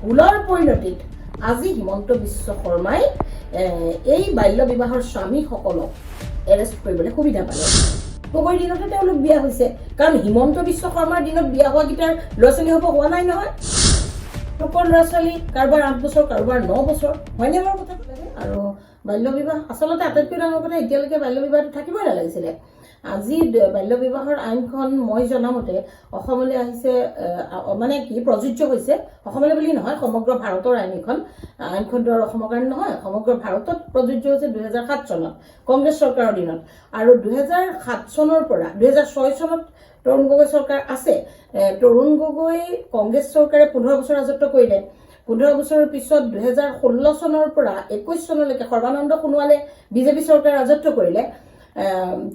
ভুলৰ পৰিণতিত আজি হিমন্ত বিশ্ব শৰ্মাই এই বাল্য বিবাহৰ স্বামীসকলক এৰেষ্ট কৰিবলৈ সুবিধা পালে। গগৈৰ দিনতে তেওঁলোক বিয়া হৈছে, কাৰণ হিমন্ত বিশ্ব শৰ্মাৰ দিনত বিয়া হোৱা গীটাৰ ল'ৰা ছোৱালী হ'ব হোৱা নাই নহয়। লোকৰ ল'ৰা ছোৱালী কাৰোবাৰ 8 বছৰ, কাৰোবাৰ 9 বছৰ, হয়নে বাৰু কথা? আৰু বাল্য বিবাহ আচলতে আটাইতকৈ ডাঙৰ কথা, এতিয়ালৈকে বাল্য বিবাহটো থাকিবই নালাগিছিলে। আজি বাল্য বিবাহৰ আইনখন মই জনামতে অসমলৈ আহিছে, মানে কি প্ৰযোজ্য হৈছে অসমলৈ বুলি নহয়, সমগ্ৰ ভাৰতৰ আইনখনটো আৰু অসমৰ কাৰণে নহয়, সমগ্ৰ ভাৰতত প্ৰযোজ্য হৈছে 2007 চনত কংগ্ৰেছ চৰকাৰৰ দিনত। আৰু 2007 চনৰ পৰা 2006 চনত তৰুণ গগৈ চৰকাৰ আছে। তৰুণ গগৈ কংগ্ৰেছ চৰকাৰে 15 বছৰ ৰাজত্ব কৰিলে। 15 বছৰৰ পিছত 2016 চনৰ পৰা 21 চনলৈকে সৰ্বানন্দ সোণোৱালে বিজেপি চৰকাৰ ৰাজত্ব কৰিলে।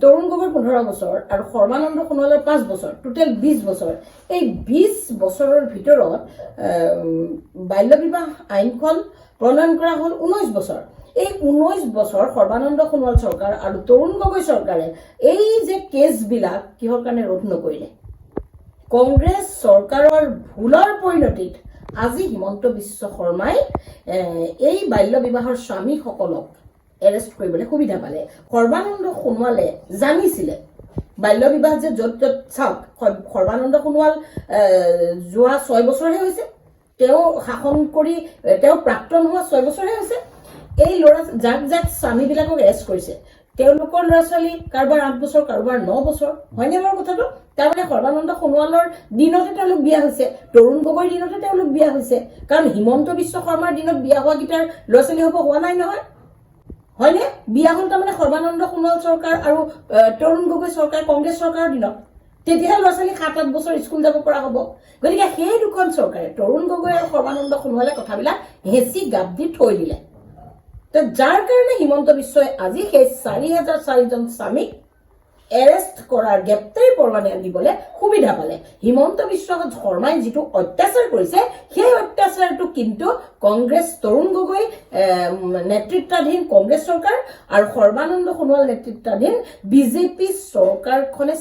তৰুণ গগৈৰ 15 বছৰ আৰু সৰ্বানন্দ সোণোৱালৰ 5 বছৰ, টোটেল 20 বছৰ। এই 20 বছৰৰ ভিতৰত বাল্য বিবাহ আইনখন প্ৰণয়ন কৰা হ'ল 19 বছৰ। এই 19 বছৰ সৰ্বানন্দ সোণোৱাল চৰকাৰ আৰু তৰুণ গগৈ চৰকাৰে এই যে কেছবিলাক কিহৰ কাৰণে ৰোধ নকৰিলে? কংগ্ৰেছ চৰকাৰৰ ভুলৰ পৰিণতিত আজি হিমন্ত বিশ্ব শৰ্মাই এই বাল্য বিবাহৰ স্বামীসকলক এৰেষ্ট কৰিবলৈ সুবিধা পালে। সৰ্বানন্দ সোণোৱালে জানিছিলে বাল্য বিবাহ যে য'ত ত'ত, চাওক, সৰ্বানন্দ সোণোৱাল যোৱা 6 বছৰহে হৈছে, তেওঁ শাসন কৰি তেওঁ প্ৰাক্তন হোৱা 6 বছৰহে হৈছে। এই যাক স্বামীবিলাকক এৰেষ্ট কৰিছে, তেওঁলোকৰ ল'ৰা ছোৱালী কাৰোবাৰ 8 বছৰ, কাৰোবাৰ 9 বছৰ, হয়নে বাৰু কথাটো? তাৰমানে সৰ্বানন্দ সোণোৱালৰ দিনতে তেওঁলোক বিয়া হৈছে, তৰুণ গগৈৰ দিনতে তেওঁলোক বিয়া হৈছে, কাৰণ হিমন্ত বিশ্ব শৰ্মাৰ দিনত বিয়া হোৱা গীটাৰ ল'ৰা ছোৱালী হ'ব হোৱা নাই নহয়, হয়নে? বিয়া হ'ল তাৰমানে সৰ্বানন্দ সোণোৱাল চৰকাৰ আৰু তৰুণ গগৈ চৰকাৰ কংগ্ৰেছ চৰকাৰৰ দিনত। তেতিয়াহে ল'ৰা ছোৱালী 7-8 বছৰ স্কুল যাব পৰা হ'ব। গতিকে সেই দুখন চৰকাৰে, তৰুণ গগৈ আৰু সৰ্বানন্দ সোণোৱালে কথাবিলাক হেঁচি গাপ দি থৈ দিলে। যাৰ কাৰণে হিমন্ত বিশ্বই আজি সেই 4004জন স্বামীক এৰেষ্ট কৰাৰ, গ্ৰেপ্তাৰী পৰৱানা দিবলৈ সুবিধা পালে। হিমন্ত বিশ্ব শৰ্মাই যিটো অত্যাচাৰ কৰিছে, সেই অত্যাচাৰটো কিন্তু কংগ্ৰেছ, তৰুণ গগৈ নেতৃত্বাধীন কংগ্ৰেছ চৰকাৰ আৰু সৰ্বানন্দ সোণোৱাল নেতৃত্বাধীন বিজেপি চৰকাৰখনে